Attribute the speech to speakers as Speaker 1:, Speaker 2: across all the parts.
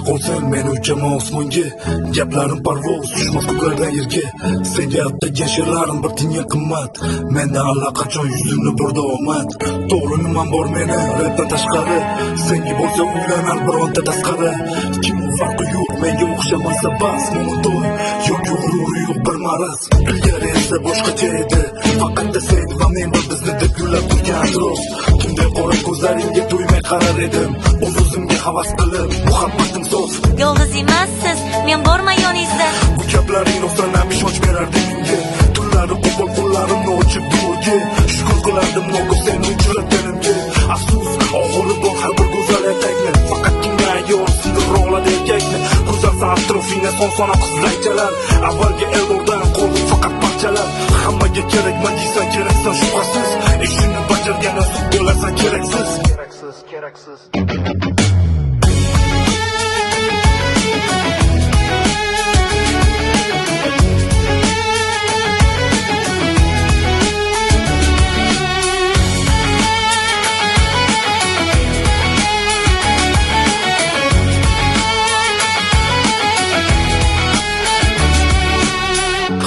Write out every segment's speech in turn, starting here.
Speaker 1: qolsang men uchaman osmonga. Gaplarim parvoz tushmas ko'klardan yerga. Senga atagan she'rlarim bir tiyinga qimmat. Menda allaqachon yuzimni burda omad. To'g'ri nimam bor meni rapdan tashqari. Senga bo'lsa uylanar bironta tasqari. Kim farqi yo'q menga o'xshamasa bas. Monoton yo'q g'ururi yo'q bir maraz. Ilgari esa boshqacha edi. Faqat sen va men bizni deb gullab turgan rost. Kimday qora ko'zlaringga to'ymay qarar edim. O'z-o'zimga havas qilib muhabbatim so'z.
Speaker 2: Yolg'iz emassiz, men borman yoningizda.
Speaker 1: Bu gaplaring rostdan ishonch berardi menga. Tunlari qo'pol qo'llarimni ochib yo'lga. Shukr qilardim nogoh seni uchratganimga. Afsus, oxiri bor har bir go'zal erkakni. Faqatgina ayol sindirib oladi erkakni. Go'zal atrofingda son-sona qizlaychalar. Avvalgi elbordan qoldi faqat parchalar. Hammaga kerakman deysan, keraksan shubhasiz. Ishini bajargani sud bo'lasan, keraksiz. Keraksiz.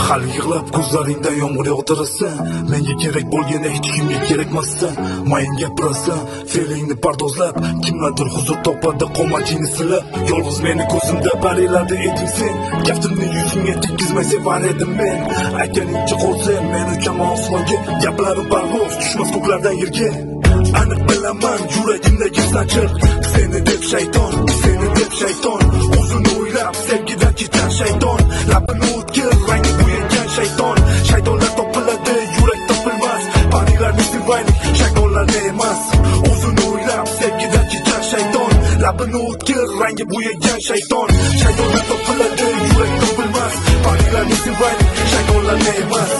Speaker 1: Hali yig'lab ko'zlaringdan yomg'ir yog'dirasan. Menga kerak bo'lganda hech kimga kerakmasdan. Mayin gapirasan, fe'lingni pardozlab. Kimlardir huzur topadi qomatingni silab. Yolg'iz meni ko'zimda barilarda eding sen. Kaftimni yuzingga tekkizmay sevar edim men. Aytganingcha qolsang men uchaman osmonga. Gaplarim parvoz tushmas ko'klardan yerga. Aniq bilaman yuragimdagi sanchiq. Seni deb shayton, seni deb shayton. O'zini o'ylab sevgidan ketar shayton. Labini o'tkir rangi bo'yagan shayton. Shaytonlar topiladi, yurak topilmas. Parilarni sevaylik, shaytonlarni emas. O'zini o'ylab sevgidan ketar shayton. Labini o'tkir rangi bo'yagan shayton. Shaytonlar topiladi, yurak topilmas. Parilarni sevaylik, shaytonlarni emas.